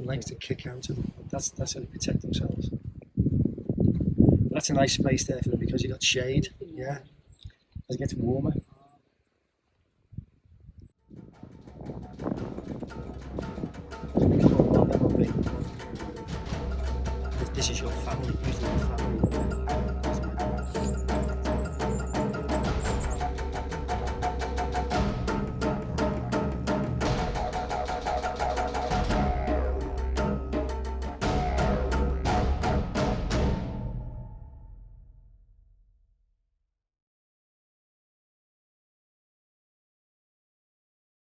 likes to kick out of them. That's how they protect themselves. That's a nice space there for them because you got shade. Yeah, as it gets warmer. If this is your family, use the word family.